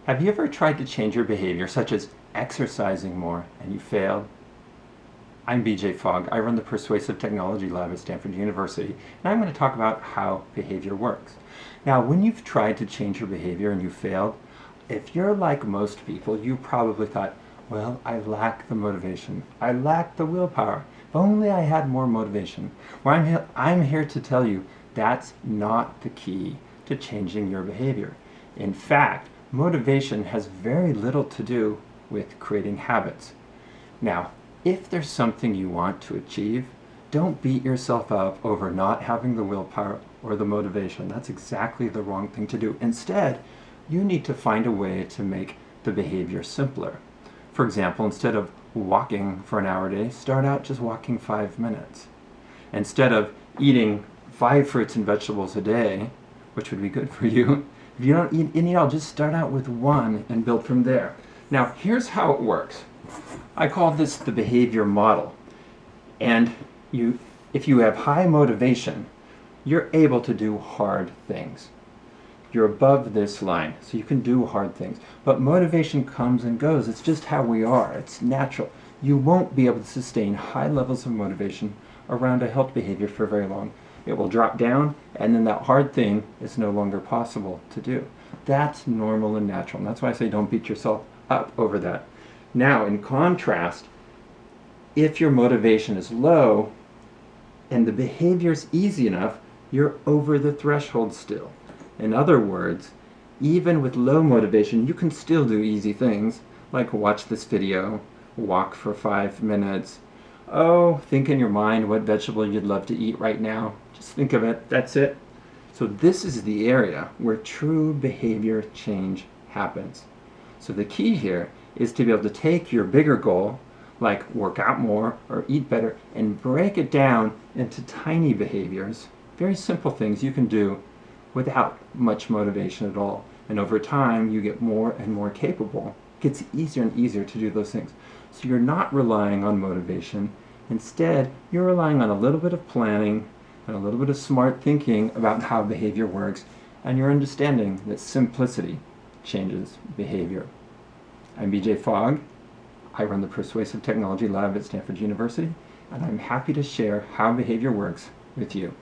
Have you ever tried to change your behavior, such as exercising more, and you failed? I'm BJ Fogg. I run the Persuasive Technology Lab at Stanford University, and I'm going to talk about how behavior works. Now, when you've tried to change your behavior and you failed, if you're like most people, you probably thought, well, I lack the motivation. I lack the willpower. If only I had more motivation. Well, I'm here to tell you that's not the key to changing your behavior. In fact, motivation has very little to do with creating habits. Now, if there's something you want to achieve, don't beat yourself up over not having the willpower or the motivation. That's exactly the wrong thing to do. Instead, you need to find a way to make the behavior simpler. For example, instead of walking for an hour a day, start out just walking 5 minutes. Instead of eating 5 fruits and vegetables a day, which would be good for you, if you don't eat any at all, just start out with 1 and build from there. Now, here's how it works. I call this the behavior model. And if you have high motivation, you're able to do hard things. You're above this line, so you can do hard things. But motivation comes and goes. It's just how we are. It's natural. You won't be able to sustain high levels of motivation around a health behavior for very long. It will drop down, and then that hard thing is no longer possible to do. That's normal and natural, and that's why I say don't beat yourself up over that. Now, in contrast, if your motivation is low and the behavior is easy enough, you're over the threshold still. In other words, even with low motivation, you can still do easy things like watch this video, walk for 5 minutes, think in your mind what vegetable you'd love to eat right now. Just think of it, that's it. So this is the area where true behavior change happens. So the key here is to be able to take your bigger goal, like work out more or eat better, and break it down into tiny behaviors, very simple things you can do without much motivation at all. And over time, you get more and more capable. It gets easier and easier to do those things. So you're not relying on motivation. Instead, you're relying on a little bit of planning and a little bit of smart thinking about how behavior works, and you're understanding that simplicity changes behavior. I'm BJ Fogg. I run the Persuasive Technology Lab at Stanford University, and I'm happy to share how behavior works with you.